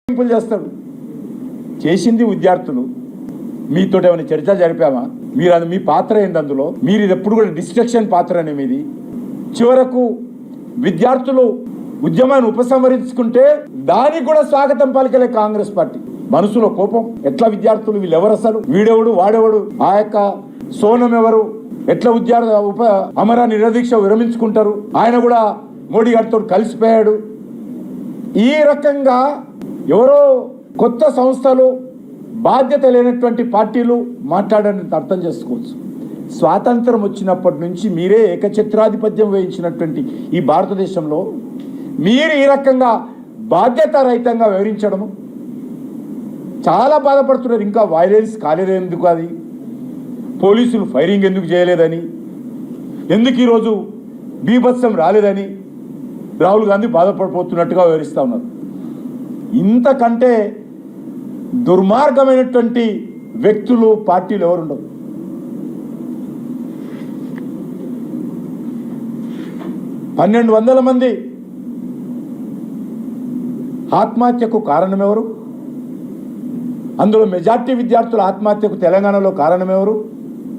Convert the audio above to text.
చేస్తాడు చేసింది విద్యార్థులు మీతో ఏమైనా చర్చ జరిపామా మీరు అది మీ పాత్ర ఏంది అందులో మీరు ఇది ఎప్పుడు కూడా డిస్ట్రక్షన్ పాత్ర అనే మీది చివరకు విద్యార్థులు ఉద్యమాన్ని ఉపసంహరించుకుంటే దానికి కూడా స్వాగతం పలికలే కాంగ్రెస్ పార్టీ మనసులో కోపం ఎట్లా విద్యార్థులు వీళ్ళెవరు అసలు వీడెవడు వాడెవడు ఆ యొక్క సోనం ఎవరు ఎట్లా విద్యార్థి అమర నిరదీక్ష విరమించుకుంటారు ఆయన కూడా మోడీ గారితో కలిసిపోయాడు ఈ రకంగా ఎవరో కొత్త సంస్థలు బాధ్యత లేనటువంటి పార్టీలు మాట్లాడని అర్థం చేసుకోవచ్చు స్వాతంత్రం వచ్చినప్పటి నుంచి మీరే ఏకఛత్రాధిపత్యం వహించినటువంటి ఈ భారతదేశంలో మీరు ఈ రకంగా బాధ్యతారహితంగా వివరించడము చాలా బాధపడుతున్నారు ఇంకా వైలెన్స్ కాలేదు ఎందుకు అది పోలీసులు ఫైరింగ్ ఎందుకు చేయలేదని ఎందుకు ఈరోజు బీభత్సం రాలేదని రాహుల్ గాంధీ బాధపడిపోతున్నట్టుగా వివరిస్తూ ఉన్నారు ఇంతకంటే దుర్మార్గమైనటువంటి వ్యక్తులు పార్టీలు ఎవరుండవు మంది ఆత్మహత్యకు కారణమెవరు అందులో మెజార్టీ విద్యార్థుల ఆత్మహత్యకు తెలంగాణలో కారణమెవరు